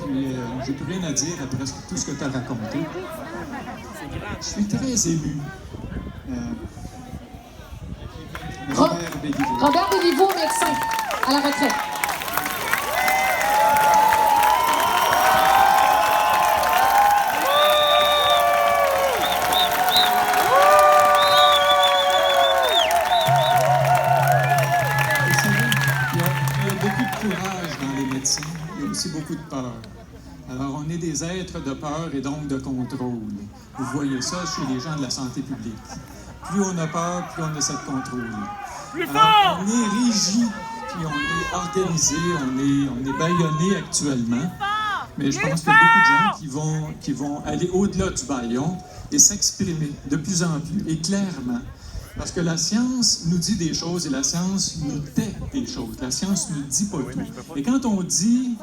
puis j'ai plus rien à dire après tout ce que tu as raconté. Je suis très ému. Robert Béliveau. Robert Béliveau, médecin, à la retraite. Il y a aussi beaucoup de peur. Alors, on est des êtres de peur et donc de contrôle. Vous voyez ça chez les gens de la santé publique. Plus on a peur, plus on essaie de contrôler. Alors, on est rigide, puis on est organisé, on est bâillonné actuellement. Mais je pense qu'il y a beaucoup de gens qui vont aller au-delà du bâillon et s'exprimer de plus en plus et clairement. Parce que la science nous dit des choses et la science nous tait des choses. La science ne dit pas tout. Et quand on dit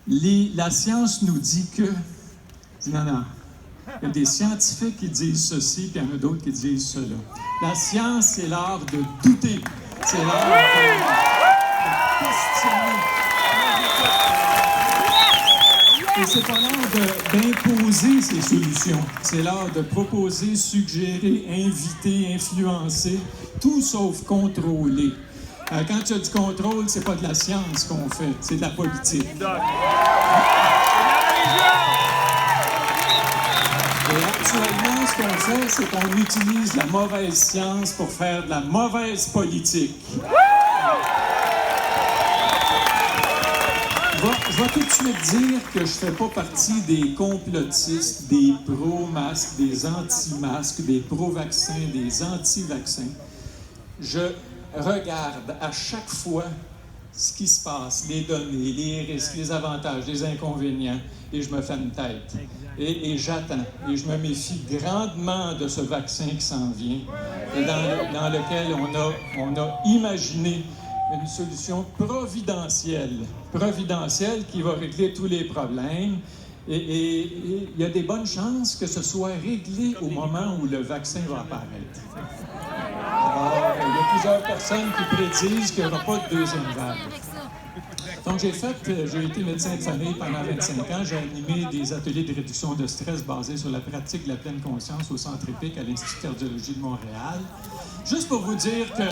la science nous dit que, non, il y a des scientifiques qui disent ceci, puis il y en a d'autres qui disent cela. La science, c'est l'art de douter. C'est l'art de questionner. Et c'est pas l'art d'imposer ces solutions. C'est l'art de proposer, suggérer, inviter, influencer, tout sauf contrôler. Quand tu as du contrôle, c'est pas de la science qu'on fait, c'est de la politique. Et actuellement, ce qu'on fait, c'est qu'on utilise la mauvaise science pour faire de la mauvaise politique. Je vais tout de suite dire que je ne fais pas partie des complotistes, des pro-masques, des anti-masques, des pro-vaccins, des anti-vaccins. Je regarde à chaque fois ce qui se passe, les données, les risques, les avantages, les inconvénients, et je me fais une tête. Et j'attends. Et je me méfie grandement de ce vaccin qui s'en vient, et dans lequel on a imaginé une solution providentielle qui va régler tous les problèmes. Et il y a des bonnes chances que ce soit réglé au moment où le vaccin va apparaître. Alors, il y a plusieurs personnes qui prédisent qu'il n'y aura pas de deuxième vague. Donc, j'ai été médecin de famille pendant 25 ans. J'ai animé des ateliers de réduction de stress basés sur la pratique de la pleine conscience au Centre EPIC à l'Institut de cardiologie de Montréal. Juste pour vous dire que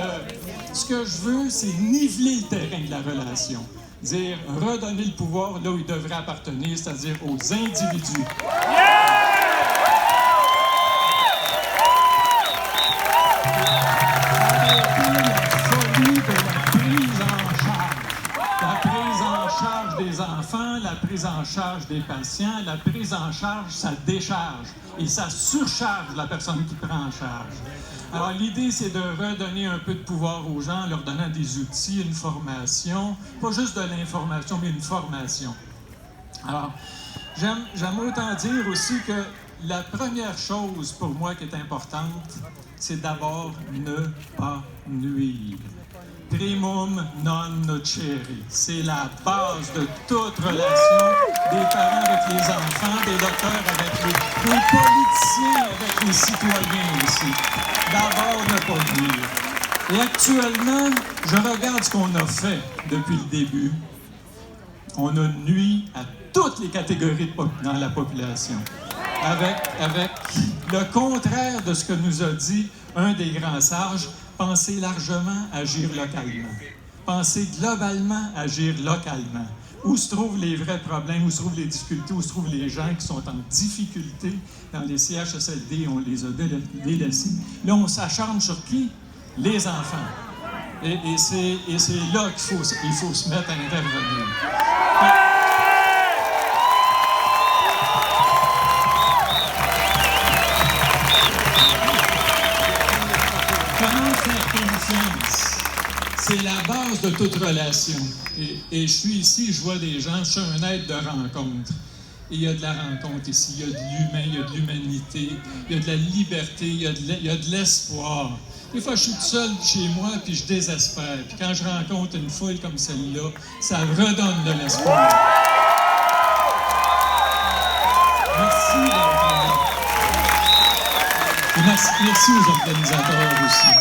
ce que je veux, c'est niveler le terrain de la relation. Dire, redonner le pouvoir là où il devrait appartenir, c'est-à-dire aux individus. Des enfants, la prise en charge des patients, la prise en charge, ça décharge et ça surcharge la personne qui prend en charge. Alors, l'idée, c'est de redonner un peu de pouvoir aux gens en leur donnant des outils, une formation, pas juste de l'information, mais une formation. Alors, j'aime autant dire aussi que la première chose pour moi qui est importante, c'est d'abord ne pas nuire. Primum non nocere. C'est la base de toute relation des parents avec les enfants, des docteurs avec les politiciens, avec les citoyens aussi. D'abord, ne pas nuire. Et actuellement, je regarde ce qu'on a fait depuis le début. On a nui à toutes les catégories dans la population. Avec le contraire de ce que nous a dit un des grands sages, penser largement, agir localement. Penser globalement, agir localement. Où se trouvent les vrais problèmes, où se trouvent les difficultés, où se trouvent les gens qui sont en difficulté dans les CHSLD, on les a délaissés. Là, on s'acharne sur qui? Les enfants. Et c'est là qu'il faut se mettre à intervenir. Comment faire confiance? C'est la base de toute relation. Et je suis ici, je vois des gens, je suis un être de rencontre. Et il y a de la rencontre ici, il y a de l'humain, il y a de l'humanité, il y a de la liberté, il y a de l'espoir. Des fois, je suis tout seul chez moi, puis je désespère. Puis quand je rencontre une foule comme celle-là, ça redonne de l'espoir. Merci d'être là. Et merci aux organisateurs aussi.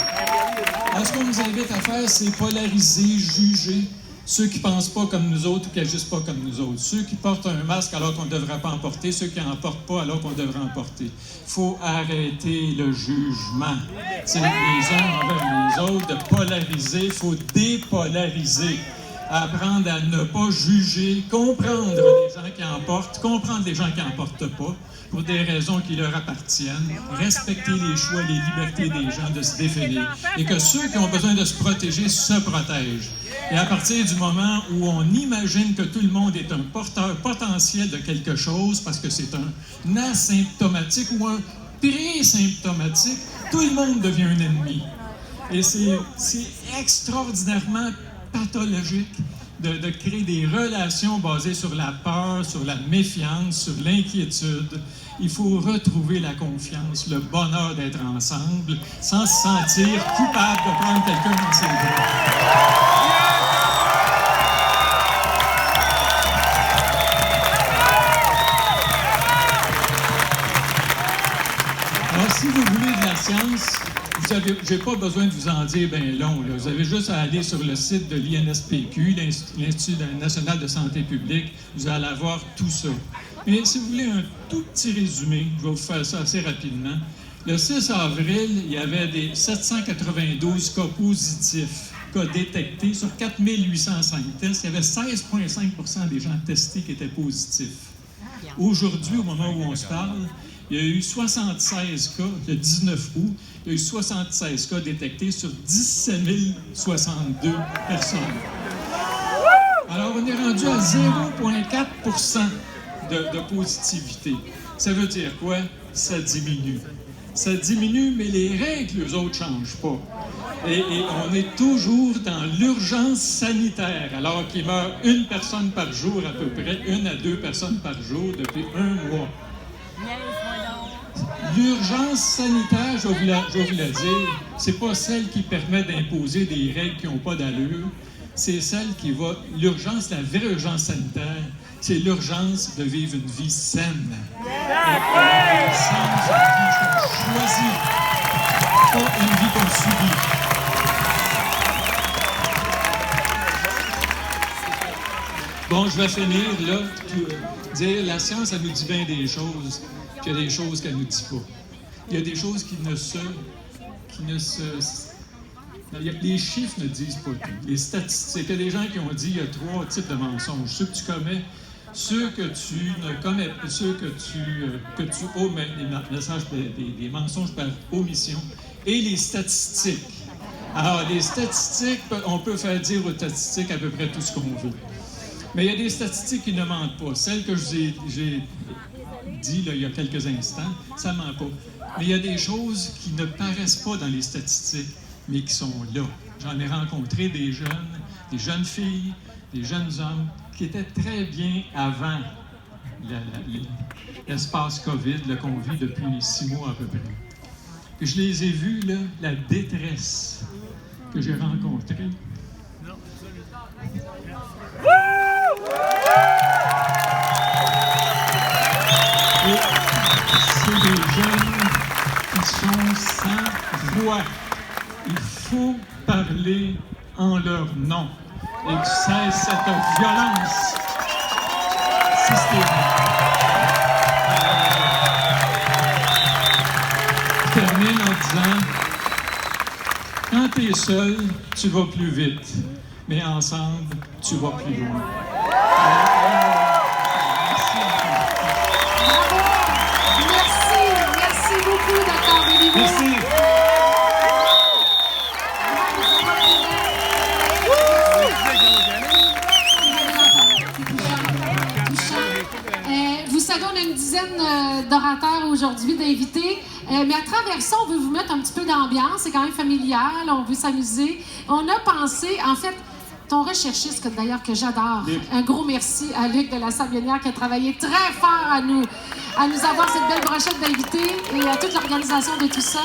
Alors, ce qu'on nous invite à faire, c'est polariser, juger. ceux qui ne pensent pas comme nous autres ou qui n'agissent pas comme nous autres, ceux qui portent un masque alors qu'on ne devrait pas en porter, ceux qui n'en portent pas alors qu'on devrait en porter. Il faut arrêter le jugement. C'est les uns envers les autres, de polariser. Il faut dépolariser. Apprendre à ne pas juger, comprendre les gens qui en portent, comprendre les gens qui n'en portent pas, pour des raisons qui leur appartiennent, respecter les choix, les libertés des gens de se définir, et que ceux qui ont besoin de se protéger se protègent. Et à partir du moment où on imagine que tout le monde est un porteur potentiel de quelque chose, parce que c'est un asymptomatique ou un pré-symptomatique, tout le monde devient un ennemi. Et c'est extraordinairement pathologique de créer des relations basées sur la peur, sur la méfiance, sur l'inquiétude. Il faut retrouver la confiance, le bonheur d'être ensemble, sans se sentir coupable de prendre quelqu'un dans ses bras. Alors, si vous voulez de la science, je n'ai pas besoin de vous en dire bien long. Là. Vous avez juste à aller sur le site de l'INSPQ, l'Institut national de santé publique. Vous allez avoir tout ça. Mais si vous voulez un tout petit résumé, je vais vous faire ça assez rapidement. Le 6 avril, il y avait des 792 cas positifs, cas détectés sur 4805 tests. Il y avait 16,5 % des gens testés qui étaient positifs. Aujourd'hui, au moment où on se parle, il y a eu 76 cas, le 19 août, il y a eu 76 cas détectés sur 17 062 personnes. Alors, on est rendu à 0,4 % de positivité. Ça veut dire quoi? Ça diminue. Ça diminue, mais les règles, eux autres, ne changent pas. Et on est toujours dans l'urgence sanitaire, alors qu'il meurt une personne par jour à peu près, 1 à 2 personnes par jour depuis 1 mois. L'urgence sanitaire, je vais vous la dire, c'est pas celle qui permet d'imposer des règles qui n'ont pas d'allure, c'est celle qui va... L'urgence, la vraie urgence sanitaire, c'est l'urgence de vivre une vie saine. Et une vie saine, c'est une vie qu'on choisit, pas une vie qu'on subit. Bon, je vais finir, là, dire la science, elle nous dit bien des choses, puis il y a des choses qu'elle ne nous dit pas. Il y a des choses qui ne se... Les chiffres ne disent pas tout. Les statistiques, il y a des gens qui ont dit qu'il y a 3 types de mensonges. Ceux que tu commets, ceux que tu ne commets pas, ceux que tu omets, des mensonges par omission, et les statistiques. Alors, les statistiques, on peut faire dire aux statistiques à peu près tout ce qu'on veut. Mais il y a des statistiques qui ne mentent pas. Celles que j'ai dit là, il y a quelques instants, ça ne ment pas. Mais il y a des choses qui ne paraissent pas dans les statistiques, mais qui sont là. J'en ai rencontré des jeunes filles, des jeunes hommes, qui étaient très bien avant l'espace COVID qu'on vit depuis 6 mois à peu près. Et je les ai vus, là, la détresse que j'ai rencontrée. Et c'est des jeunes qui sont sans voix. Il faut parler en leur nom et que cesse cette violence systémique. Je termine en disant, quand tu es seul, tu vas plus vite, mais ensemble, tu vas plus loin. Merci beaucoup, Dr. Béliveau. Merci. Vous savez, on a une dizaine d'orateurs aujourd'hui, d'invités. Mais à travers ça, on veut vous mettre un petit peu d'ambiance. C'est quand même familial, on veut s'amuser. On a pensé, en fait, ton recherchiste, d'ailleurs, que j'adore. Un gros merci à Luc de la Sablionière qui a travaillé très fort à nous avoir cette belle brochette d'invités et à toute l'organisation de tout ça.